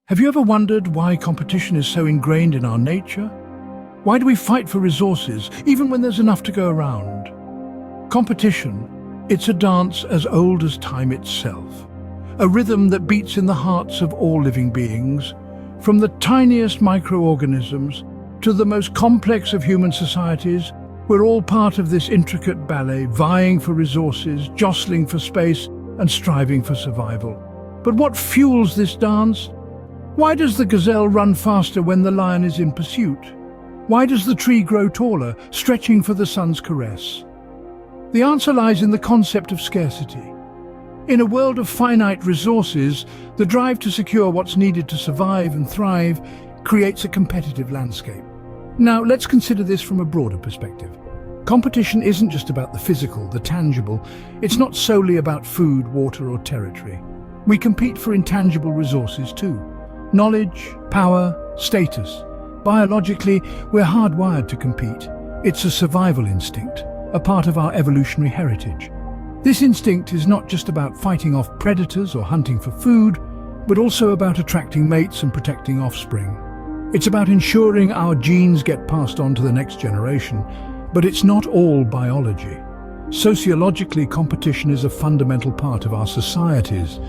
Have you ever wondered why competition is so ingrained in our nature? Why do we fight for resources, even when there's enough to go around? Competition, it's a dance as old as time itself. A rhythm that beats in the hearts of all living beings, from the tiniest microorganisms to the most complex of human societies. We're all part of this intricate ballet, vying for resources, jostling for space, and striving for survival. But what fuels this dance? Why does the gazelle run faster when the lion is in pursuit? Why does the tree grow taller, stretching for the sun's caress? The answer lies in the concept of scarcity. In a world of finite resources, the drive to secure what's needed to survive and thrive creates a competitive landscape. Now, let's consider this from a broader perspective. Competition isn't just about the physical, the tangible. It's not solely about food, water, or territory. We compete for intangible resources too. Knowledge, power, status. Biologically, we're hardwired to compete. It's a survival instinct, a part of our evolutionary heritage. This instinct is not just about fighting off predators or hunting for food, but also about attracting mates and protecting offspring. It's about ensuring our genes get passed on to the next generation, but it's not all biology. Sociologically, competition is a fundamental part of our societies.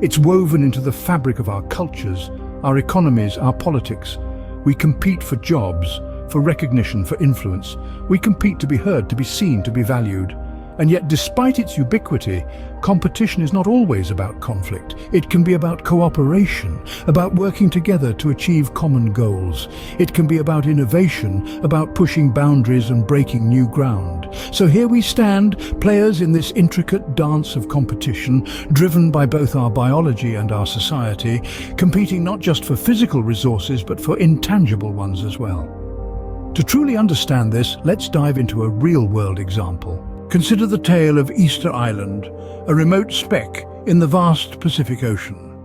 It's woven into the fabric of our cultures, our economies, our politics. We compete for jobs, for recognition, for influence. We compete to be heard, to be seen, to be valued. And yet, despite its ubiquity, competition is not always about conflict. It can be about cooperation, about working together to achieve common goals. It can be about innovation, about pushing boundaries and breaking new ground. So here we stand, players in this intricate dance of competition, driven by both our biology and our society, competing not just for physical resources, but for intangible ones as well. To truly understand this, let's dive into a real-world example. Consider the tale of Easter Island, a remote speck in the vast Pacific Ocean.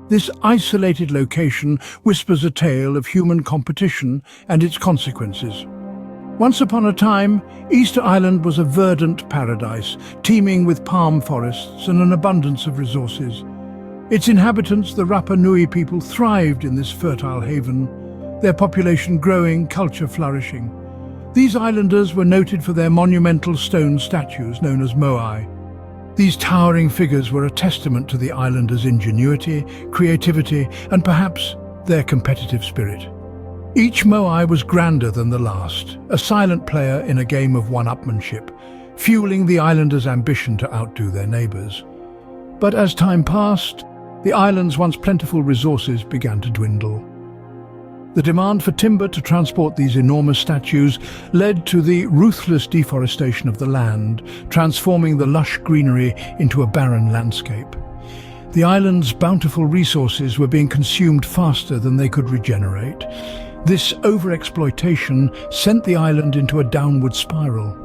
This isolated location whispers a tale of human competition and its consequences. Once upon a time, Easter Island was a verdant paradise, teeming with palm forests and an abundance of resources. Its inhabitants, the Rapa Nui people, thrived in this fertile haven, their population growing, culture flourishing. These islanders were noted for their monumental stone statues known as moai. These towering figures were a testament to the islanders' ingenuity, creativity, and perhaps their competitive spirit. Each moai was grander than the last, a silent player in a game of one-upmanship, fueling the islanders' ambition to outdo their neighbors. But as time passed, the island's once plentiful resources began to dwindle. The demand for timber to transport these enormous statues led to the ruthless deforestation of the land, transforming the lush greenery into a barren landscape. The island's bountiful resources were being consumed faster than they could regenerate. This overexploitation sent the island into a downward spiral.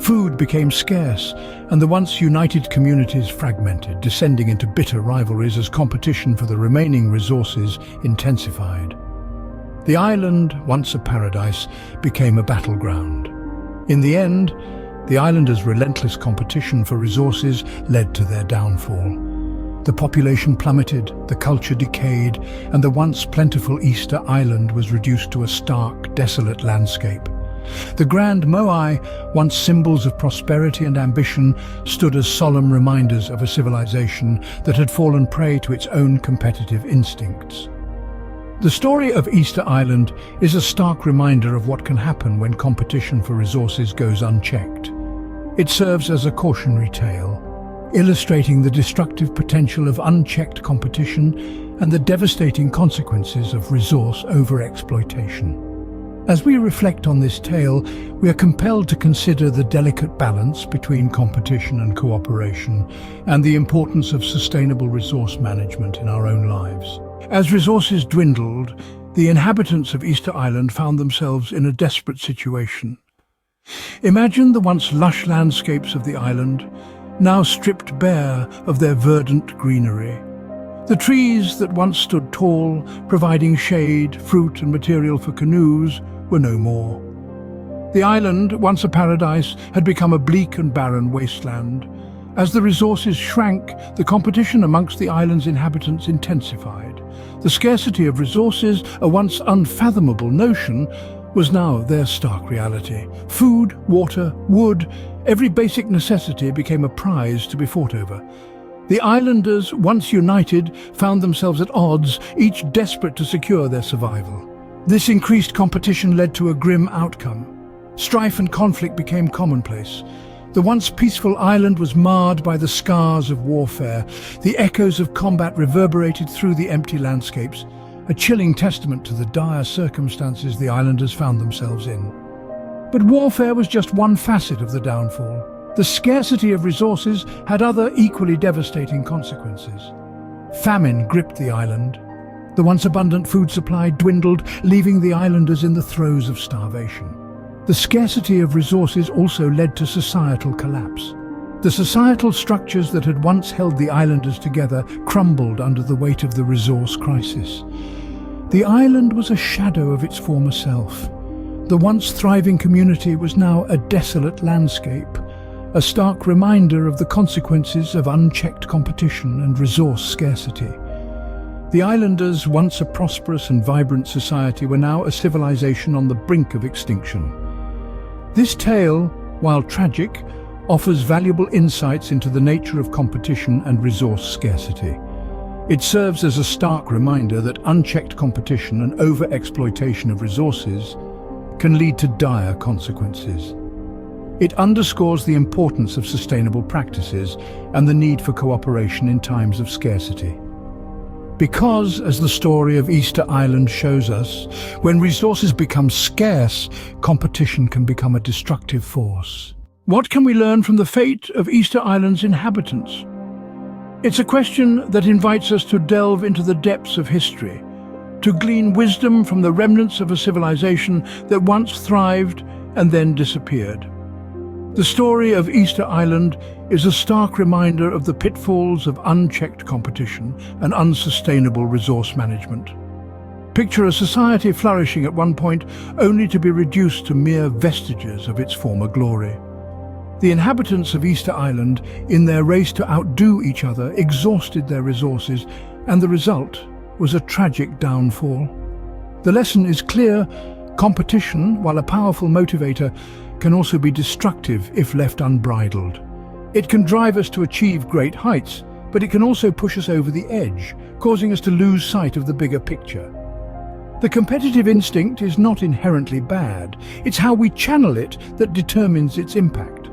Food became scarce, and the once united communities fragmented, descending into bitter rivalries as competition for the remaining resources intensified. The island, once a paradise, became a battleground. In the end, the islanders' relentless competition for resources led to their downfall. The population plummeted, the culture decayed, and the once plentiful Easter Island was reduced to a stark, desolate landscape. The grand moai, once symbols of prosperity and ambition, stood as solemn reminders of a civilization that had fallen prey to its own competitive instincts. The story of Easter Island is a stark reminder of what can happen when competition for resources goes unchecked. It serves as a cautionary tale, illustrating the destructive potential of unchecked competition and the devastating consequences of resource overexploitation. As we reflect on this tale, we are compelled to consider the delicate balance between competition and cooperation, and the importance of sustainable resource management in our own lives. As resources dwindled, the inhabitants of Easter Island found themselves in a desperate situation. Imagine the once lush landscapes of the island, now stripped bare of their verdant greenery. The trees that once stood tall, providing shade, fruit and material for canoes, were no more. The island, once a paradise, had become a bleak and barren wasteland. As the resources shrank, the competition amongst the island's inhabitants intensified. The scarcity of resources, a once unfathomable notion, was now their stark reality. Food, water, wood, every basic necessity became a prize to be fought over. The islanders, once united, found themselves at odds, each desperate to secure their survival. This increased competition led to a grim outcome. Strife and conflict became commonplace. The once peaceful island was marred by the scars of warfare. The echoes of combat reverberated through the empty landscapes, a chilling testament to the dire circumstances the islanders found themselves in. But warfare was just one facet of the downfall. The scarcity of resources had other equally devastating consequences. Famine gripped the island. The once abundant food supply dwindled, leaving the islanders in the throes of starvation. The scarcity of resources also led to societal collapse. The societal structures that had once held the islanders together crumbled under the weight of the resource crisis. The island was a shadow of its former self. The once thriving community was now a desolate landscape, a stark reminder of the consequences of unchecked competition and resource scarcity. The islanders, once a prosperous and vibrant society, were now a civilization on the brink of extinction. This tale, while tragic, offers valuable insights into the nature of competition and resource scarcity. It serves as a stark reminder that unchecked competition and over-exploitation of resources can lead to dire consequences. It underscores the importance of sustainable practices and the need for cooperation in times of scarcity. Because, as the story of Easter Island shows us, when resources become scarce, competition can become a destructive force. What can we learn from the fate of Easter Island's inhabitants? It's a question that invites us to delve into the depths of history, to glean wisdom from the remnants of a civilization that once thrived and then disappeared. The story of Easter Island is a stark reminder of the pitfalls of unchecked competition and unsustainable resource management. Picture a society flourishing at one point only to be reduced to mere vestiges of its former glory. The inhabitants of Easter Island, in their race to outdo each other, exhausted their resources, and the result was a tragic downfall. The lesson is clear: competition, while a powerful motivator, can also be destructive if left unbridled. It can drive us to achieve great heights, but it can also push us over the edge, causing us to lose sight of the bigger picture. The competitive instinct is not inherently bad. It's how we channel it that determines its impact.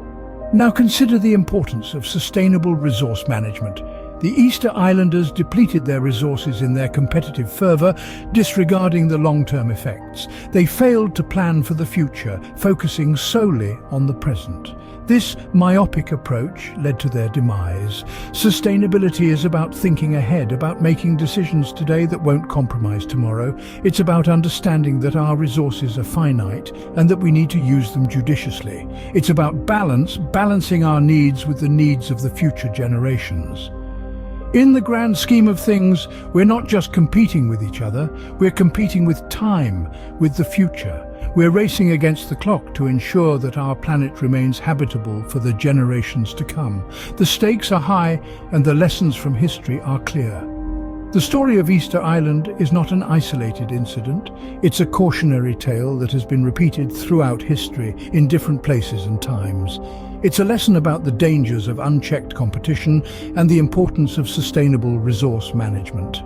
Now consider the importance of sustainable resource management. The Easter Islanders depleted their resources in their competitive fervor, disregarding the long-term effects. They failed to plan for the future, focusing solely on the present. This myopic approach led to their demise. Sustainability is about thinking ahead, about making decisions today that won't compromise tomorrow. It's about understanding that our resources are finite and that we need to use them judiciously. It's about balancing our needs with the needs of the future generations. In the grand scheme of things, we're not just competing with each other, we're competing with time, with the future. We're racing against the clock to ensure that our planet remains habitable for the generations to come. The stakes are high and the lessons from history are clear. The story of Easter Island is not an isolated incident. It's a cautionary tale that has been repeated throughout history in different places and times. It's a lesson about the dangers of unchecked competition and the importance of sustainable resource management.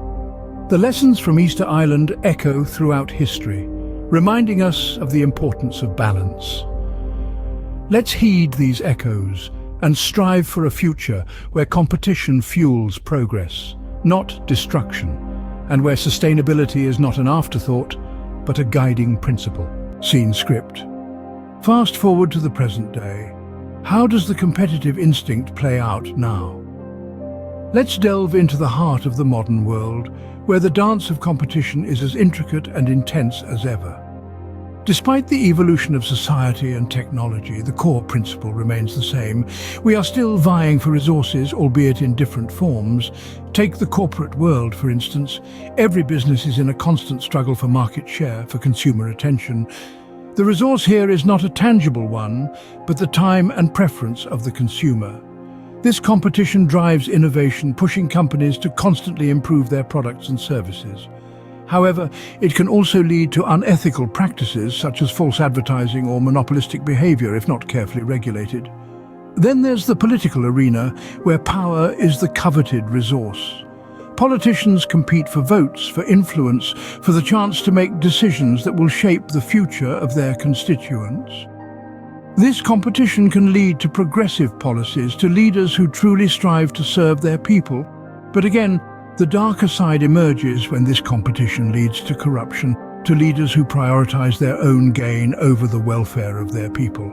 The lessons from Easter Island echo throughout history, reminding us of the importance of balance. Let's heed these echoes and strive for a future where competition fuels progress, not destruction, and where sustainability is not an afterthought, but a guiding principle. Scene script. Fast forward to the present day. How does the competitive instinct play out now? Let's delve into the heart of the modern world, where the dance of competition is as intricate and intense as ever. Despite the evolution of society and technology, the core principle remains the same. We are still vying for resources, albeit in different forms. Take the corporate world, for instance. Every business is in a constant struggle for market share, for consumer attention. The resource here is not a tangible one, but the time and preference of the consumer. This competition drives innovation, pushing companies to constantly improve their products and services. However, it can also lead to unethical practices such as false advertising or monopolistic behavior if not carefully regulated. Then there's the political arena, where power is the coveted resource. Politicians compete for votes, for influence, for the chance to make decisions that will shape the future of their constituents. This competition can lead to progressive policies, to leaders who truly strive to serve their people. But again, the darker side emerges when this competition leads to corruption, to leaders who prioritize their own gain over the welfare of their people.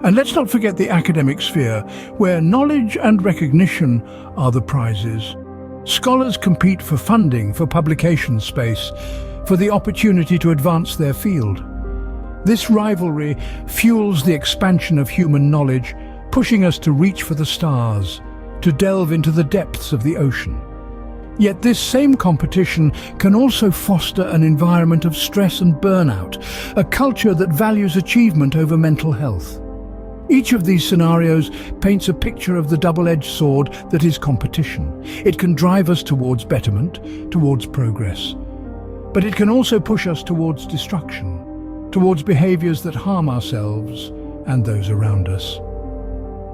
And let's not forget the academic sphere, where knowledge and recognition are the prizes. Scholars compete for funding, for publication space, for the opportunity to advance their field. This rivalry fuels the expansion of human knowledge, pushing us to reach for the stars, to delve into the depths of the ocean. Yet this same competition can also foster an environment of stress and burnout, a culture that values achievement over mental health. Each of these scenarios paints a picture of the double-edged sword that is competition. It can drive us towards betterment, towards progress. But it can also push us towards destruction, towards behaviors that harm ourselves and those around us.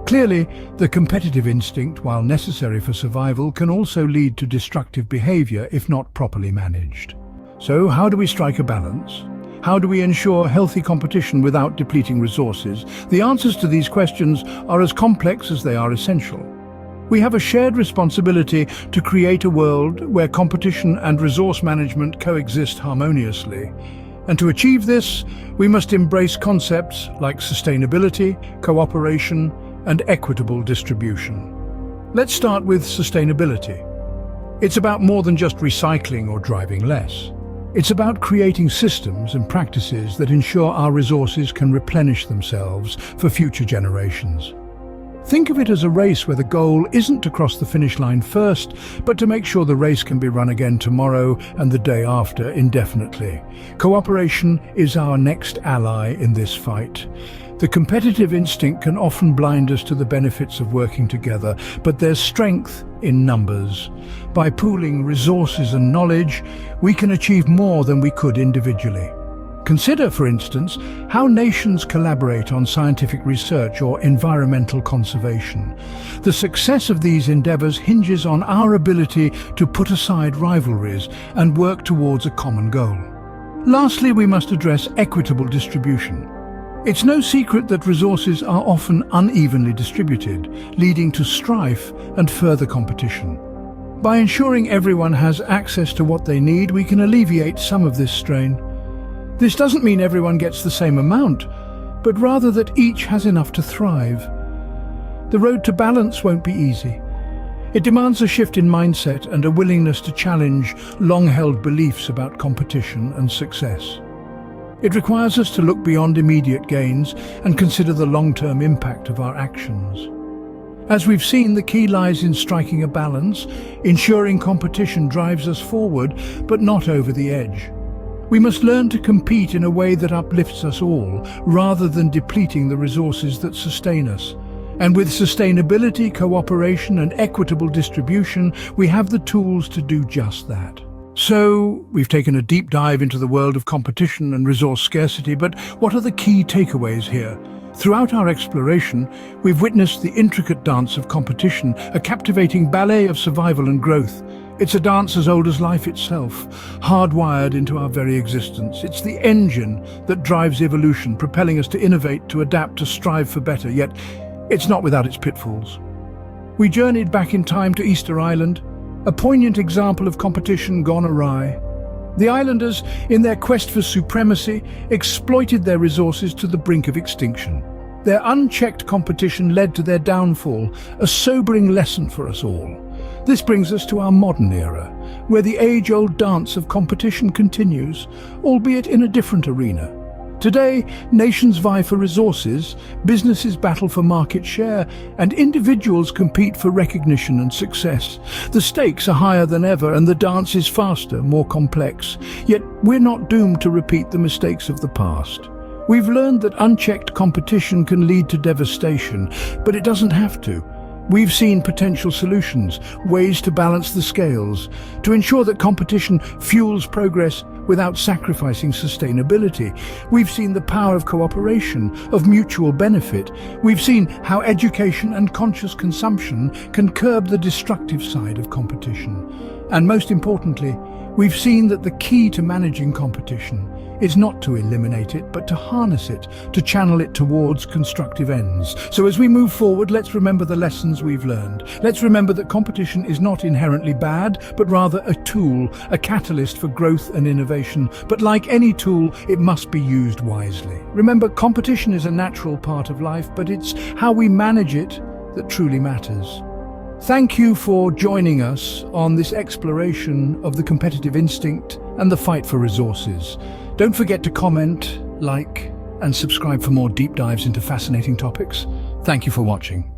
Clearly, the competitive instinct, while necessary for survival, can also lead to destructive behavior if not properly managed. So, how do we strike a balance? How do we ensure healthy competition without depleting resources? The answers to these questions are as complex as they are essential. We have a shared responsibility to create a world where competition and resource management coexist harmoniously. And to achieve this, we must embrace concepts like sustainability, cooperation, and equitable distribution. Let's start with sustainability. It's about more than just recycling or driving less. It's about creating systems and practices that ensure our resources can replenish themselves for future generations. Think of it as a race where the goal isn't to cross the finish line first, but to make sure the race can be run again tomorrow and the day after indefinitely. Cooperation is our next ally in this fight. The competitive instinct can often blind us to the benefits of working together, but there's strength in numbers. By pooling resources and knowledge, we can achieve more than we could individually. Consider, for instance, how nations collaborate on scientific research or environmental conservation. The success of these endeavors hinges on our ability to put aside rivalries and work towards a common goal. Lastly, we must address equitable distribution. It's no secret that resources are often unevenly distributed, leading to strife and further competition. By ensuring everyone has access to what they need, we can alleviate some of this strain. This doesn't mean everyone gets the same amount, but rather that each has enough to thrive. The road to balance won't be easy. It demands a shift in mindset and a willingness to challenge long-held beliefs about competition and success. It requires us to look beyond immediate gains and consider the long-term impact of our actions. As we've seen, the key lies in striking a balance, ensuring competition drives us forward, but not over the edge. We must learn to compete in a way that uplifts us all, rather than depleting the resources that sustain us. And with sustainability, cooperation, and equitable distribution, we have the tools to do just that. So, we've taken a deep dive into the world of competition and resource scarcity, but what are the key takeaways here? Throughout our exploration, we've witnessed the intricate dance of competition, a captivating ballet of survival and growth. It's a dance as old as life itself, hardwired into our very existence. It's the engine that drives evolution, propelling us to innovate, to adapt, to strive for better, yet it's not without its pitfalls. We journeyed back in time to Easter Island, a poignant example of competition gone awry. The islanders, in their quest for supremacy, exploited their resources to the brink of extinction. Their unchecked competition led to their downfall, a sobering lesson for us all. This brings us to our modern era, where the age-old dance of competition continues, albeit in a different arena. Today, nations vie for resources, businesses battle for market share, and individuals compete for recognition and success. The stakes are higher than ever, and the dance is faster, more complex. Yet we're not doomed to repeat the mistakes of the past. We've learned that unchecked competition can lead to devastation, but it doesn't have to. We've seen potential solutions, ways to balance the scales, to ensure that competition fuels progress without sacrificing sustainability. We've seen the power of cooperation, of mutual benefit. We've seen how education and conscious consumption can curb the destructive side of competition. And most importantly, we've seen that the key to managing competition is not to eliminate it, but to harness it, to channel it towards constructive ends. So as we move forward, let's remember the lessons we've learned. Let's remember that competition is not inherently bad, but rather a tool, a catalyst for growth and innovation. But like any tool, it must be used wisely. Remember, competition is a natural part of life, but it's how we manage it that truly matters. Thank you for joining us on this exploration of the competitive instinct and the fight for resources. Don't forget to comment, like, and subscribe for more deep dives into fascinating topics. Thank you for watching.